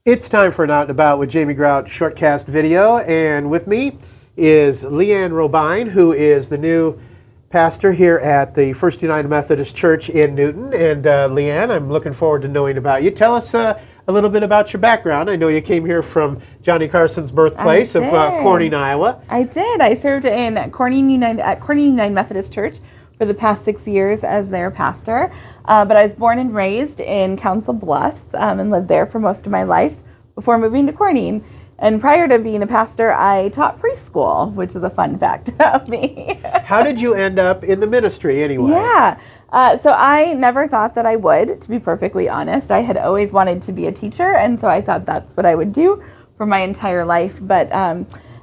It's time for an Out and About with Jamie Grout Shortcast video, and with me is LeAnn Robine, who is the new pastor here at the First United Methodist Church in Newton. And LeAnn, I'm looking forward to knowing about you. Tell us a little bit about your background. I know you came here from Johnny Carson's birthplace of Corning, Iowa. I did. I served at Corning United Methodist Church for the past 6 years as their pastor. But I was born and raised in Council Bluffs and lived there for most of my life before moving to Corning. And prior to being a pastor, I taught preschool, which is a fun fact about me. How did you end up in the ministry anyway? Yeah. So I never thought that I would, to be perfectly honest. I had always wanted to be a teacher, and so I thought that's what I would do for my entire life. But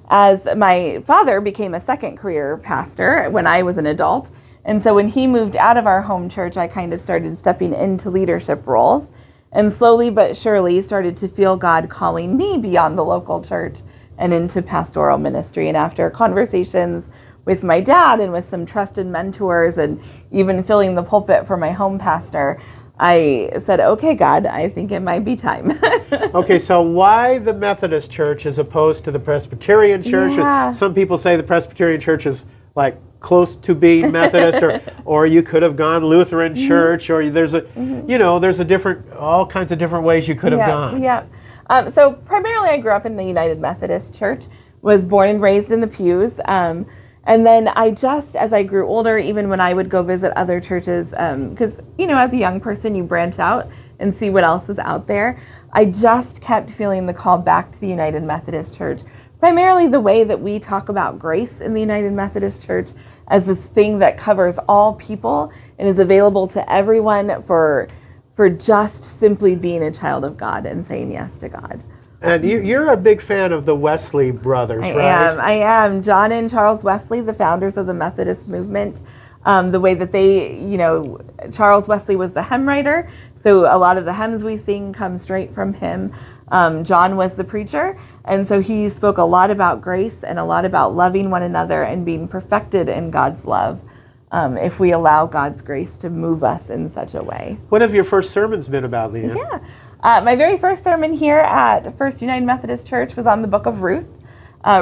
as my father became a second career pastor when I was an adult, and so when he moved out of our home church, I kind of started stepping into leadership roles and slowly but surely started to feel God calling me beyond the local church and into pastoral ministry. And after conversations with my dad and with some trusted mentors and even filling the pulpit for my home pastor, I said, okay, God, I think it might be time. Okay, so why the Methodist Church as opposed to the Presbyterian Church? Yeah. Some people say the Presbyterian Church is like close to being Methodist, or you could have gone Lutheran Church, or there's all kinds of different ways you could have gone. Yeah. So primarily I grew up in the United Methodist Church, was born and raised in the pews. And then as I grew older, even when I would go visit other churches, because, as a young person, you branch out and see what else is out there. I just kept feeling the call back to the United Methodist Church. Primarily the way that we talk about grace in the United Methodist Church as this thing that covers all people and is available to everyone for just simply being a child of God and saying yes to God. And you're a big fan of the Wesley brothers, right? I am. John and Charles Wesley, the founders of the Methodist movement. The way that Charles Wesley was the hymn writer, so a lot of the hymns we sing come straight from him. John was the preacher, and so he spoke a lot about grace and a lot about loving one another and being perfected in God's love if we allow God's grace to move us in such a way. What have your first sermons been about, LeAnn? Yeah. My very first sermon here at First United Methodist Church was on the book of Ruth.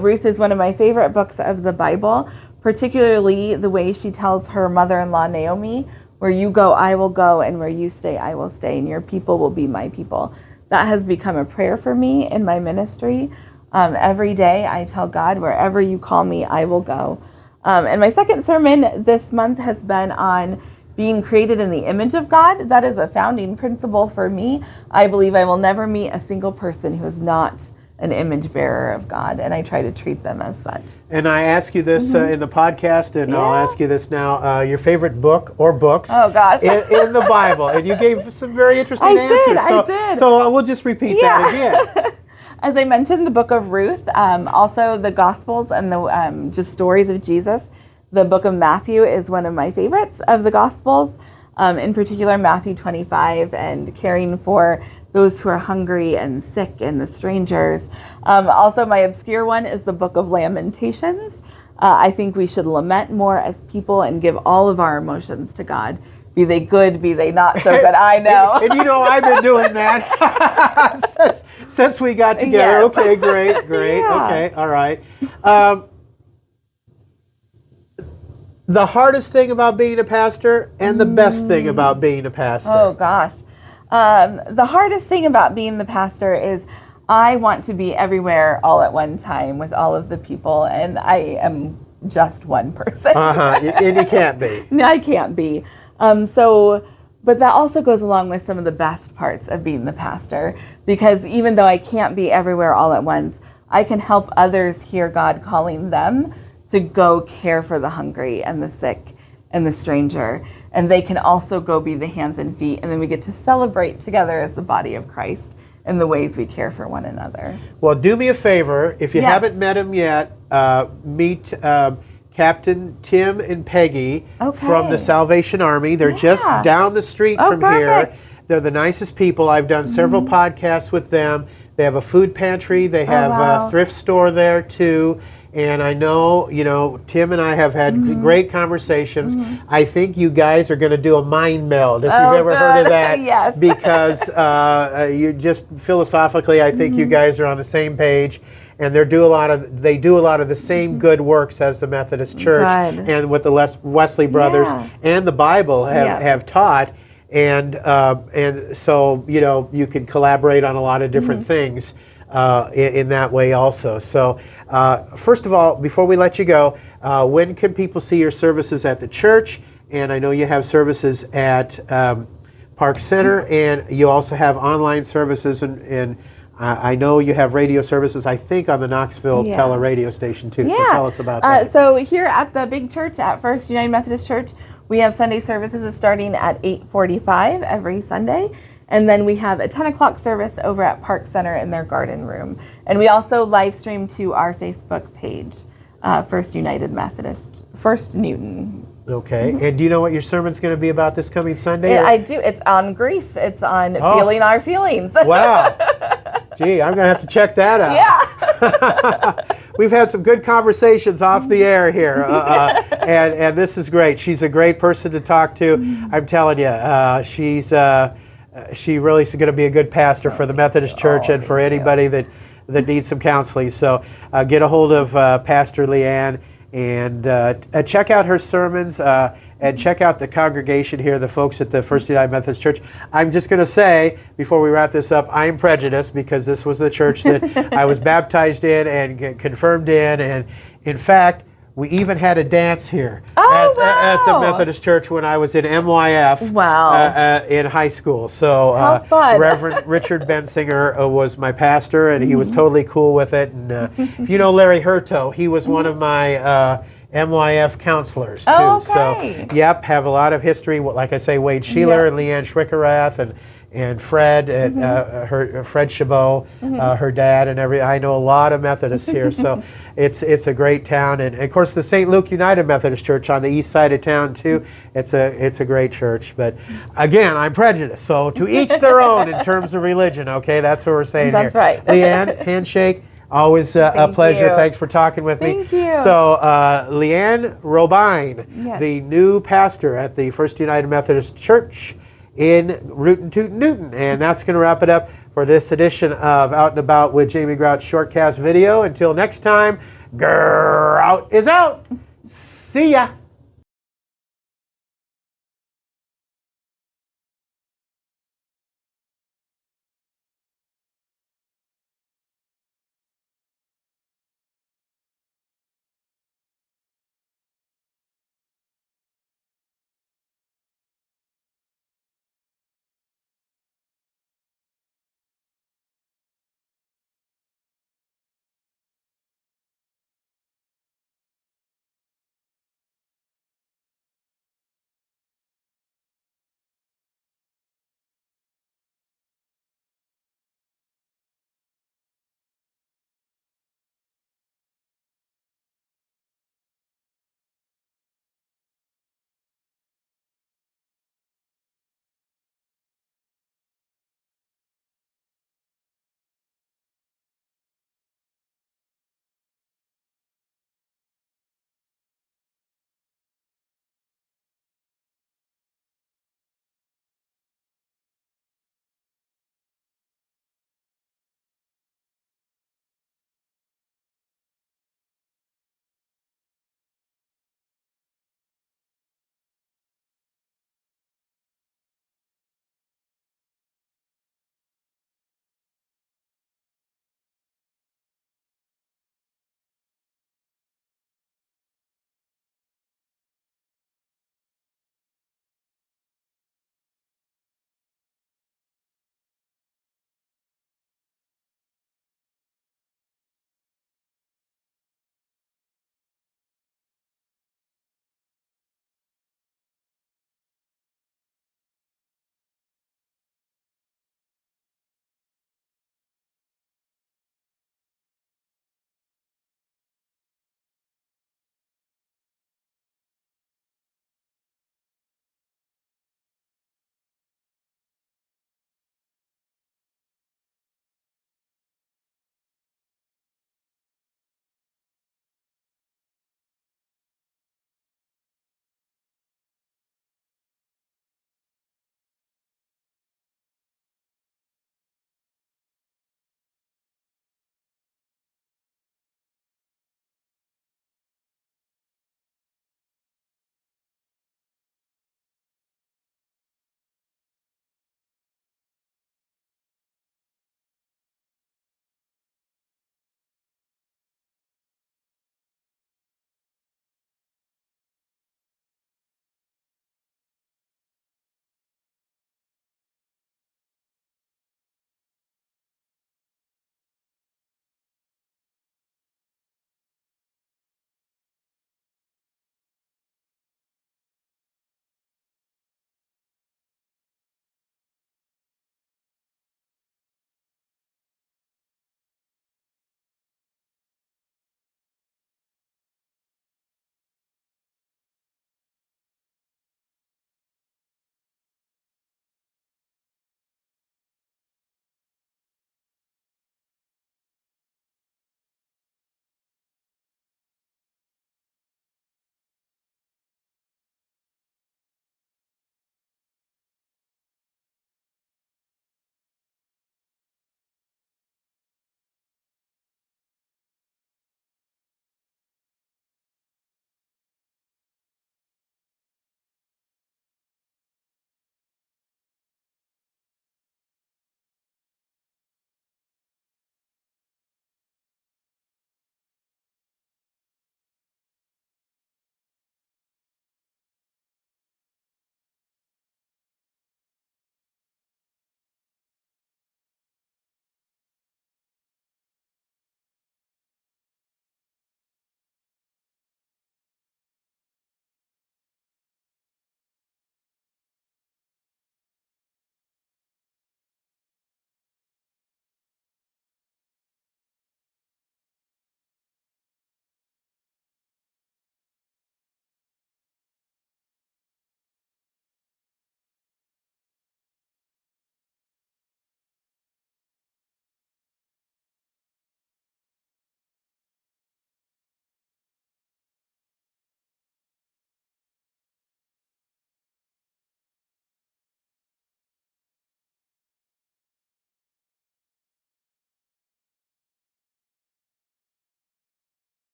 Ruth is one of my favorite books of the Bible, particularly the way she tells her mother-in-law Naomi, where you go, I will go, and where you stay, I will stay, and your people will be my people. That has become a prayer for me in my ministry. Every day I tell God, wherever you call me, I will go. And my second sermon this month has been on being created in the image of God. That is a founding principle for me. I believe I will never meet a single person who is not an image bearer of God, and I try to treat them as such. And I ask you this in the podcast, and I'll ask you this now, your favorite book or books in the Bible. And you gave some very interesting answers. I did. So we'll just repeat that again. As I mentioned, the book of Ruth, also the Gospels and the just stories of Jesus. The book of Matthew is one of my favorites of the Gospels, in particular Matthew 25 and caring for those who are hungry and sick and the strangers. Also, my obscure one is the book of Lamentations. I think we should lament more as people and give all of our emotions to God. Be they good, be they not so good, I know. and I've been doing that since we got together. Yes. Okay, great. Yeah. Okay, all right. The hardest thing about being a pastor and the best thing about being a pastor. Oh, gosh. The hardest thing about being the pastor is I want to be everywhere all at one time with all of the people, and I am just one person. And you can't be. No, I can't be. But that also goes along with some of the best parts of being the pastor, because even though I can't be everywhere all at once, I can help others hear God calling them to go care for the hungry and the sick and the stranger. And they can also go be the hands and feet. And then we get to celebrate together as the body of Christ in the ways we care for one another. Well, do me a favor. If you haven't met him yet, meet Captain Tim and Peggy from the Salvation Army. They're just down the street from here. They're the nicest people. I've done several podcasts with them. They have a food pantry. They have a thrift store there too. And I know, Tim and I have had great conversations. I think you guys are going to do a mind meld, if you've ever heard of that. Yes. Because you just philosophically, I think you guys are on the same page. And they do a lot of the same good works as the Methodist Church and what the Wesley brothers and the Bible have taught. And so, you can collaborate on a lot of different things in that way also. So first of all, before we let you go, when can people see your services at the church? And I know you have services at Park Center, and you also have online services, and I know you have radio services, I think, on the Knoxville Pella radio station too. So tell us about that. So here at the big church at First United Methodist Church, we have Sunday services starting at 8:45 every Sunday. And then we have a 10 o'clock service over at Park Center in their garden room. And we also live stream to our Facebook page, First United Methodist, First Newton. Okay. And do you know what your sermon's going to be about this coming Sunday? I do. It's on grief. It's on feeling our feelings. Wow. Gee, I'm going to have to check that out. Yeah. We've had some good conversations off the air here, and this is great. She's a great person to talk to. I'm telling you, she really is going to be a good pastor for the Methodist Church and for anybody that needs some counseling. So get a hold of Pastor LeAnn and check out her sermons and check out the congregation here, the folks at the First United Methodist Church. I'm just going to say, before we wrap this up, I am prejudiced because this was the church that I was baptized in and confirmed in. And in fact, we even had a dance here at the Methodist Church when I was in MYF in high school. So how fun. Reverend Richard Bensinger was my pastor, and he was totally cool with it. And if you know Larry Hurto, he was one of my MYF counselors too. Okay. So have a lot of history. Like I say, Wade Sheeler and LeAnn Schwickerath and Fred and Fred Chabot, her dad, and I know a lot of Methodists here. So it's a great town, and of course the St. Luke United Methodist Church on the east side of town too. It's a great church. But again, I'm prejudiced. So to each their own in terms of religion. Okay, that's what we're saying here. That's right. LeAnn, handshake. Always a pleasure. You. Thanks for talking with me. Thank you. So LeAnn Robine, the new pastor at the First United Methodist Church in Rootin' Tootin' Newton. And that's going to wrap it up for this edition of Out and About with Jamie Grout Shortcast video. Until next time, Grout is out. See ya.